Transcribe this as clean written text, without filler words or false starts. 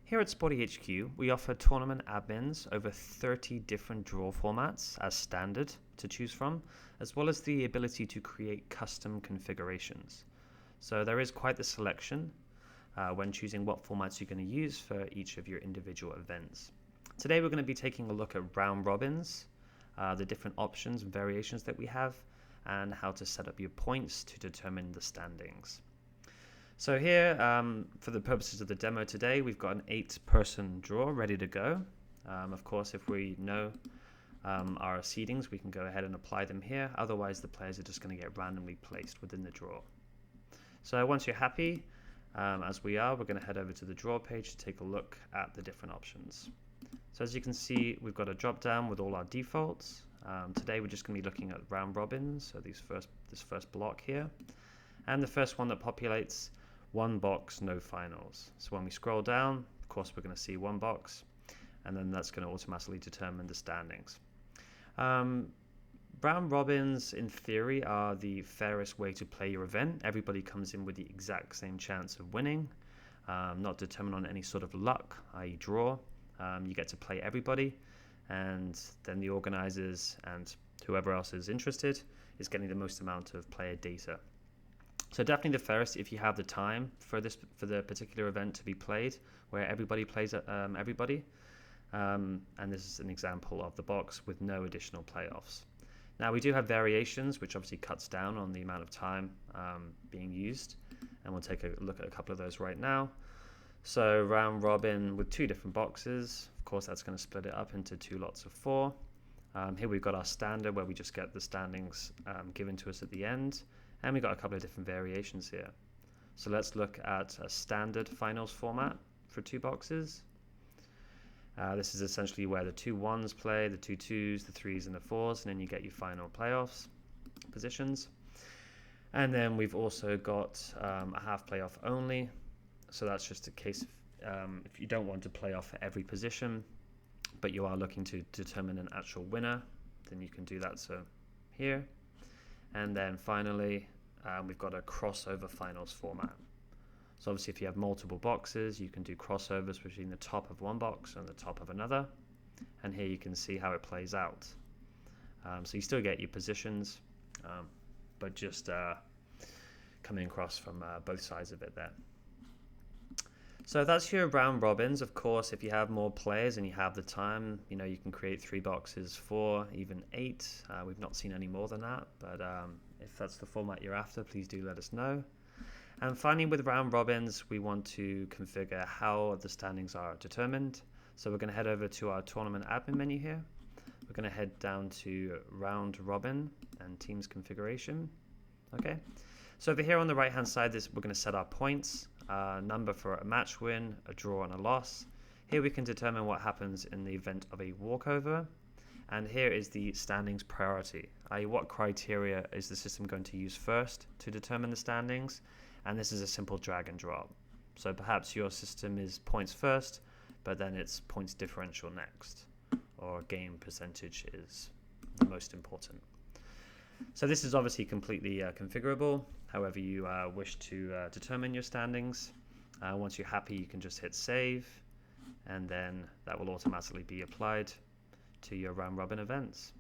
Here at SportyHQ, we offer tournament admins over 30 different draw formats as standard to choose from, as well as the ability to create custom configurations. So there is quite the selection when choosing what formats you're going to use for each of your individual events. Today we're going to be taking a look at round robins, the different options and variations that we have, and how to set up your points to determine the standings. So here, for the purposes of the demo today, we've got an 8-person draw ready to go. Of course, if we know our seedings, we can go ahead and apply them here. Otherwise, the players are just going to get randomly placed within the draw. So once you're happy, as we are, we're going to head over to the draw page to take a look at the different options. So as you can see, we've got a drop down with all our defaults. Today, we're just going to be looking at round robins, so this first block here. And the first one that populates, one box, no finals. So when we scroll down, of course, we're going to see one box, and then that's going to automatically determine the standings. Round robins, in theory, are the fairest way to play your event. Everybody comes in with the exact same chance of winning, not determined on any sort of luck, i.e. draw. You get to play everybody, and then the organizers and whoever else is interested is getting the most amount of player data. So definitely the fairest if you have the time for the particular event to be played, where everybody plays everybody. And this is an example of the box with no additional playoffs. Now we do have variations, which obviously cuts down on the amount of time being used, and we'll take a look at a couple of those right now. So round robin with 2 different boxes. Of course, that's going to split it up into 2 lots of 4. Here we've got our standard, where we just get the standings given to us at the end. And we've got a couple of different variations here. So let's look at a standard finals format for 2 boxes. This is essentially where the 2 1s play, the 2 2s, the 3s, and the 4s, and then you get your final playoffs positions. And then we've also got a half playoff only. So that's just a case of if you don't want to play off for every position, but you are looking to determine an actual winner, then you can do that. So here. And then finally, we've got a crossover finals format. So obviously if you have multiple boxes, you can do crossovers between the top of one box and the top of another. And here you can see how it plays out. So you still get your positions, but just coming across from both sides of it there. So that's your round robins. Of course, if you have more players and you have the time, you can create 3 boxes, 4, even 8. We've not seen any more than that, but if that's the format you're after, please do let us know. And finally, with round robins, we want to configure how the standings are determined. So we're going to head over to our tournament admin menu here. We're going to head down to round robin and teams configuration. Okay. So over here on the right hand side, we're going to set our points, number for a match win, a draw, and a loss. Here we can determine what happens in the event of a walkover. And here is the standings priority, i.e. what criteria is the system going to use first to determine the standings. And this is a simple drag and drop. So perhaps your system is points first, but then it's points differential next, or game percentage is the most important. So this is obviously completely configurable, however you wish to determine your standings. Once you're happy, you can just hit save, and then that will automatically be applied to your round robin events.